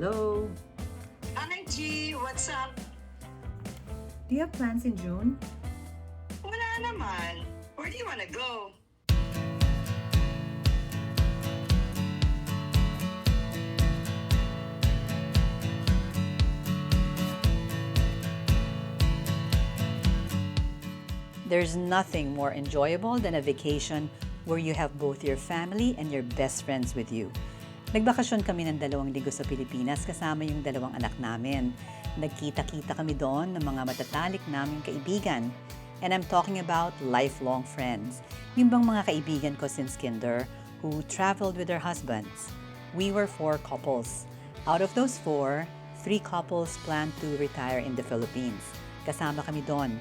Hello. Hi G, what's up? Do you have plans in June? Wala naman. Where do you wanna go? There's nothing more enjoyable than a vacation where you have both your family and your best friends with you. Nagbakasyon kami ng 2 linggo sa Pilipinas kasama yung 2 anak namin. Nagkita-kita kami doon ng mga matatalik naming kaibigan. And I'm talking about lifelong friends. Yung bang mga kaibigan ko since kinder who traveled with their husbands. We were 4 couples. Out of those 4, 3 couples planned to retire in the Philippines. Kasama kami doon.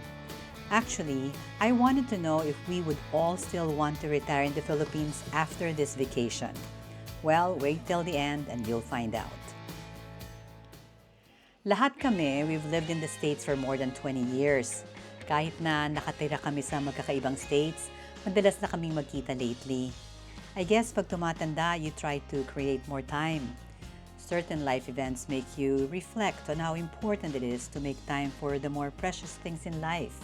Actually, I wanted to know if we would all still want to retire in the Philippines after this vacation. Well, wait till the end and you'll find out. Lahat kami, we've lived in the States for more than 20 years. Kahit na nakatira kami sa magkakaibang states, madalas na kaming magkita lately. I guess pag tumatanda, you try to create more time. Certain life events make you reflect on how important it is to make time for the more precious things in life.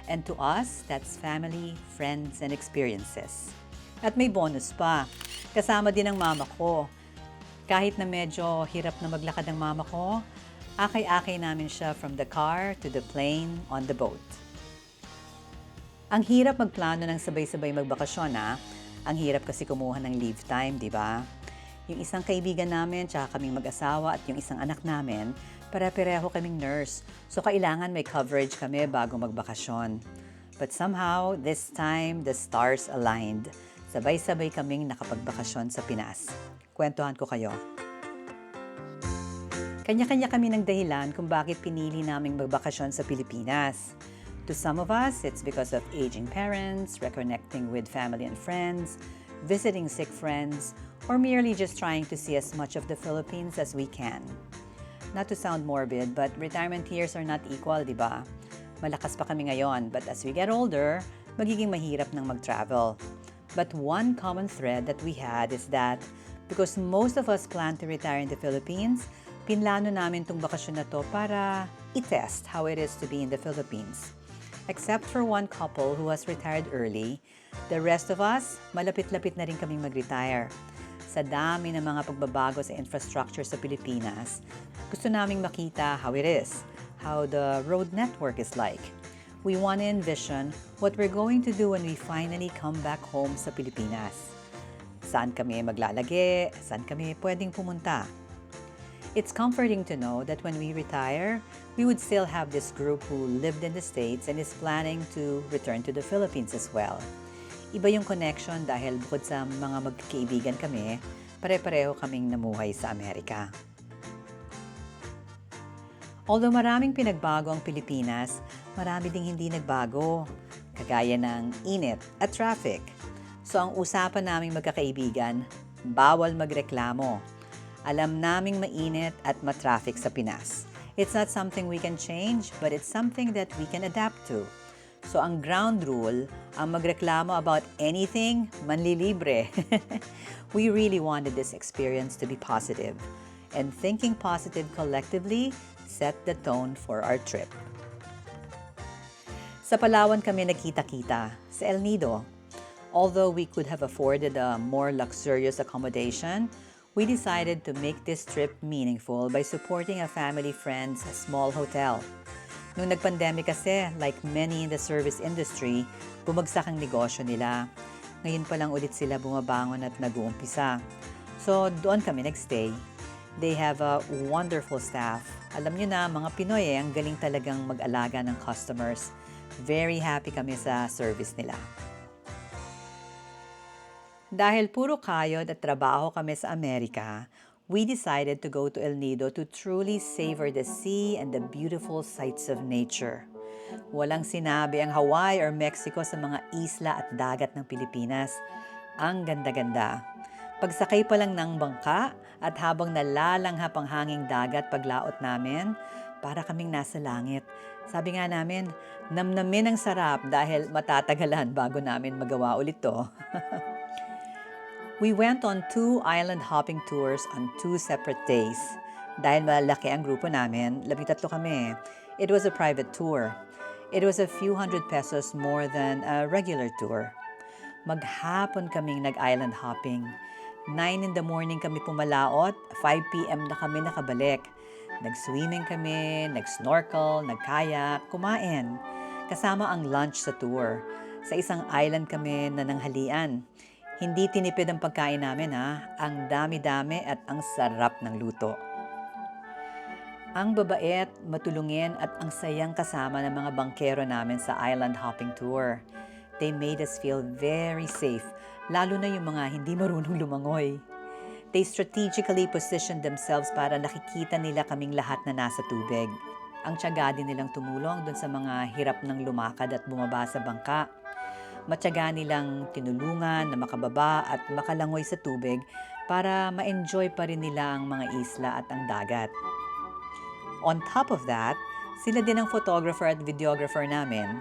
And to us, that's family, friends, and experiences. At may bonus pa. Kasama din ang mama ko. Kahit na medyo hirap na maglakad ang mama ko, akay-akay namin siya from the car to the plane on the boat. Ang hirap magplano ng sabay-sabay magbakasyon Ang hirap kasi kumuha ng leave time, di ba? Yung isang kaibigan namin, tsaka kaming mag-asawa at yung isang anak namin, pare-pareho kaming nurse. So kailangan may coverage kami bago magbakasyon. But somehow, this time, the stars aligned. Sabay-sabay kaming nakapagbakasyon sa Pinas. Kwentuhan ko kayo. Kanya-kanya kami ng dahilan kung bakit pinili naming magbakasyon sa Pilipinas. To some of us, it's because of aging parents, reconnecting with family and friends, visiting sick friends, or merely just trying to see as much of the Philippines as we can. Not to sound morbid, but retirement years are not equal, di ba? Malakas pa kami ngayon, but as we get older, magiging mahirap nang mag-travel. But one common thread that we had is that because most of us plan to retire in the Philippines, pinlano namin tong bakasyon na to para i-test how it is to be in the Philippines. Except for one couple who has retired early, the rest of us, malapit-lapit na rin kaming mag-retire. Sa dami ng mga pagbabago sa infrastructure sa Pilipinas, gusto naming makita how it is, how the road network is like. We want to envision what we're going to do when we finally come back home sa Pilipinas. Saan kami maglalagi? Saan kami pwedeng pumunta? It's comforting to know that when we retire, we would still have this group who lived in the States and is planning to return to the Philippines as well. Iba yung connection dahil bukod sa mga magkakaibigan kami, pare-pareho kaming namuhay sa Amerika. Although maraming pinagbago ang Pilipinas, marami ding hindi nagbago, kagaya ng init at traffic. So ang usapan naming magkakaibigan, bawal magreklamo. Alam naming mainit at matraffic sa Pinas. It's not something we can change, but it's something that we can adapt to. So ang ground rule, ang magreklamo about anything, manlilibre. We really wanted this experience to be positive. And thinking positive collectively set the tone for our trip. Sa Palawan kami nagkita-kita, sa El Nido. Although we could have afforded a more luxurious accommodation, we decided to make this trip meaningful by supporting a family friend's small hotel. Nung nag-pandemic kasi, like many in the service industry, bumagsak ang negosyo nila. Ngayon pa lang ulit sila bumabangon at nag-uumpisa. So, doon kami nagstay. They have a wonderful staff. Alam nyo na, mga Pinoy ang galing talagang mag-alaga ng customers. Very happy kami sa service nila. Dahil puro kayod at trabaho kami sa Amerika, we decided to go to El Nido to truly savor the sea and the beautiful sights of nature. Walang sinabi ang Hawaii or Mexico sa mga isla at dagat ng Pilipinas. Ang ganda-ganda. Pagsakay pa lang ng bangka at habang nalalanghap ang hanging dagat paglaot namin, para kaming nasa langit. Sabi nga namin, namnamin ang sarap dahil matatagalan bago namin magawa ulit to. We went on 2 island hopping tours on 2 separate days. Dahil malaki ang grupo namin, 13 kami. It was a private tour. It was a few hundred pesos more than a regular tour. Maghapon kaming nag-island hopping. 9 in the morning kami pumalaot, 5 p.m. na kami nakabalik. Nag-swimming kami, nag-snorkel, nag-kayak, kumain. Kasama ang lunch sa tour. Sa isang island kami na nanghalian. Hindi tinipid ang pagkain namin ha. Ang dami-dami at ang sarap ng luto. Ang babait, matulungin at ang sayang kasama ng mga bangkero namin sa island hopping tour. They made us feel very safe, lalo na yung mga hindi marunong lumangoy. They strategically positioned themselves para nakikita nila kaming lahat na nasa tubig. Ang tiyaga din nilang tumulong dun sa mga hirap ng lumakad at bumaba sa bangka. Matyaga nilang tinulungan na makababa at makalangoy sa tubig para ma-enjoy pa rin nila ang mga isla at ang dagat. On top of that, sila din ang photographer at videographer namin.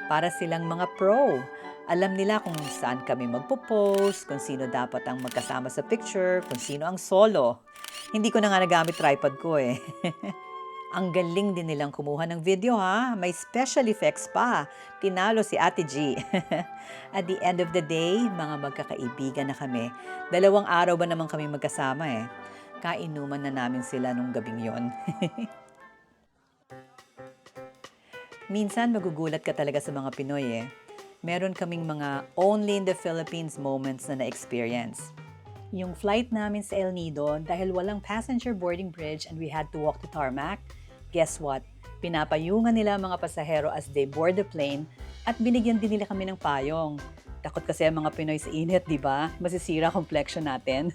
Para silang mga pro. Alam nila kung saan kami magpo-post, kung sino dapat ang magkasama sa picture, kung sino ang solo. Hindi ko na nga nagamit tripod ko eh. Ang galing din nilang kumuha ng video ha. May special effects pa. Tinalo si Ate G. At the end of the day, mga magkakaibigan na kami. 2 araw ba naman kami magkasama eh. Kainuman na namin sila nung gabing yon. Minsan magugulat ka talaga sa mga Pinoy eh. Meron kaming mga only in the Philippines moments na na-experience. Yung flight namin sa El Nido, dahil walang passenger boarding bridge and we had to walk the tarmac, guess what? Pinapayungan nila ang mga pasahero as they board the plane at binigyan din nila kami ng payong. Takot kasi ang mga Pinoy sa init, di ba? Masisira complexion natin.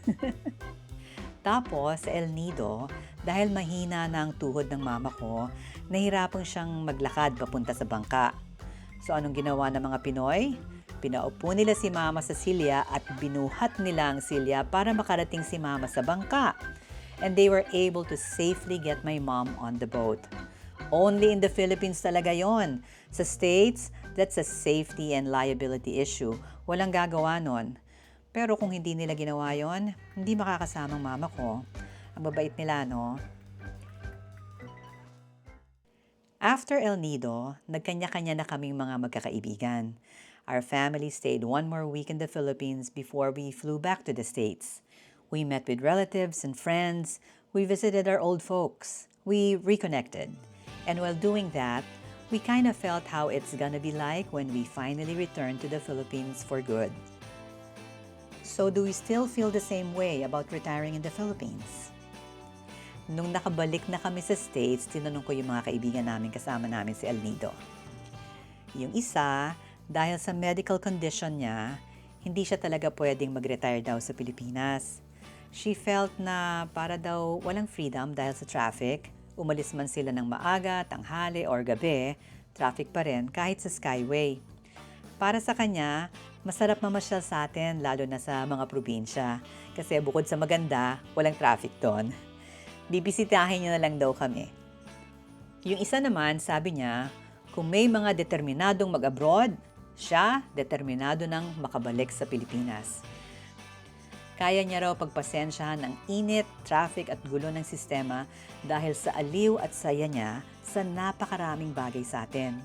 Tapos, sa El Nido, dahil mahina na ang tuhod ng mama ko, nahirapan siyang maglakad papunta sa bangka. So anong ginawa ng mga Pinoy? Pinaupo nila si mama sa silya at binuhat nila ang silya para makarating si mama sa bangka. And they were able to safely get my mom on the boat. Only in the Philippines talaga yon. Sa States, that's a safety and liability issue. Walang gagawa nun. Pero kung hindi nila ginawa yon, hindi makakasama ang mama ko. Ang babait nila, no? After El Nido, nagkanya-kanya na kaming mga magkakaibigan. Our family stayed 1 more week in the Philippines before we flew back to the States. We met with relatives and friends. We visited our old folks. We reconnected. And while doing that, we kind of felt how it's gonna be like when we finally return to the Philippines for good. So do we still feel the same way about retiring in the Philippines? Nung nakabalik na kami sa States, tinanong ko yung mga kaibigan namin kasama namin si El Nido. Yung isa, dahil sa medical condition niya, hindi siya talaga pwedeng mag-retire daw sa Pilipinas. She felt na para daw walang freedom dahil sa traffic. Umalis man sila ng maaga, tanghali, or gabi, traffic pa rin kahit sa Skyway. Para sa kanya, masarap mamasyal sa atin lalo na sa mga probinsya. Kasi bukod sa maganda, walang traffic doon. Bibisitahin niya na lang daw kami. Yung isa naman, sabi niya, kung may mga determinadong mag-abroad, siya determinado nang makabalik sa Pilipinas. Kaya niya raw pagpasensyahan ang init, traffic at gulo ng sistema dahil sa aliw at saya niya sa napakaraming bagay sa atin.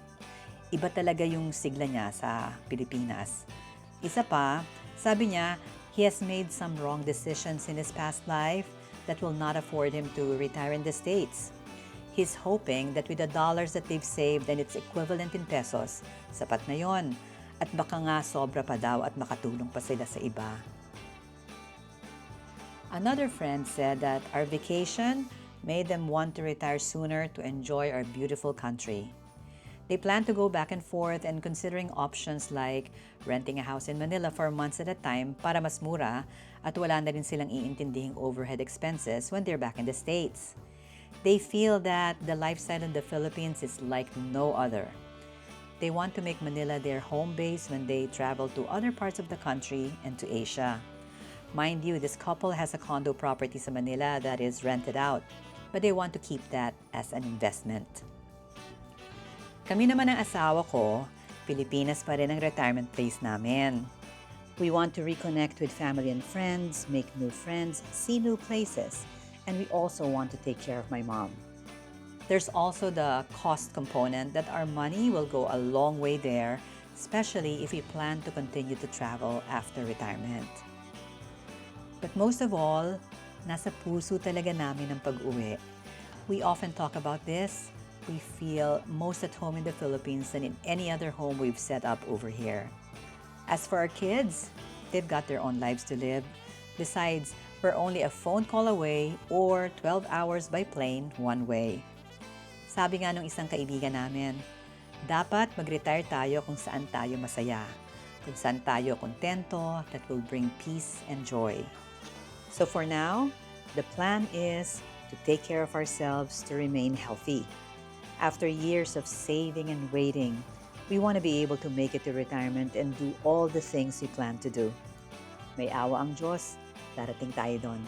Iba talaga yung sigla niya sa Pilipinas. Isa pa, sabi niya, he has made some wrong decisions in his past life that will not afford him to retire in the States. He's hoping that with the dollars that they've saved and its equivalent in pesos, sapat na yon. At baka nga sobra pa daw at makatulong pa sila sa iba. Another friend said that our vacation made them want to retire sooner to enjoy our beautiful country. They plan to go back and forth and considering options like renting a house in Manila for months at a time para mas mura at wala na rin silang iintindihing overhead expenses when they're back in the States. They feel that the lifestyle in the Philippines is like no other. They want to make Manila their home base when they travel to other parts of the country and to Asia. Mind you, this couple has a condo property sa Manila that is rented out, but they want to keep that as an investment. Kami naman ang asawa ko, Pilipinas pa rin ang retirement place namin. We want to reconnect with family and friends, make new friends, see new places, And we also want to take care of my mom. There's also the cost component that our money will go a long way there, especially if we plan to continue to travel after retirement. But most of all, nasa puso talaga namin ang pag-uwi. We often talk about this. We feel most at home in the Philippines than in any other home we've set up over here. As for our kids, they've got their own lives to live. Besides, we're only a phone call away or 12 hours by plane one way. Sabi nga nung isang kaibigan namin, dapat mag-retire tayo kung saan tayo masaya, kung saan tayo kontento, that will bring peace and joy. So for now, the plan is to take care of ourselves to remain healthy. After years of saving and waiting, we want to be able to make it to retirement and do all the things we plan to do. May awa ang Diyos, darating tayo doon.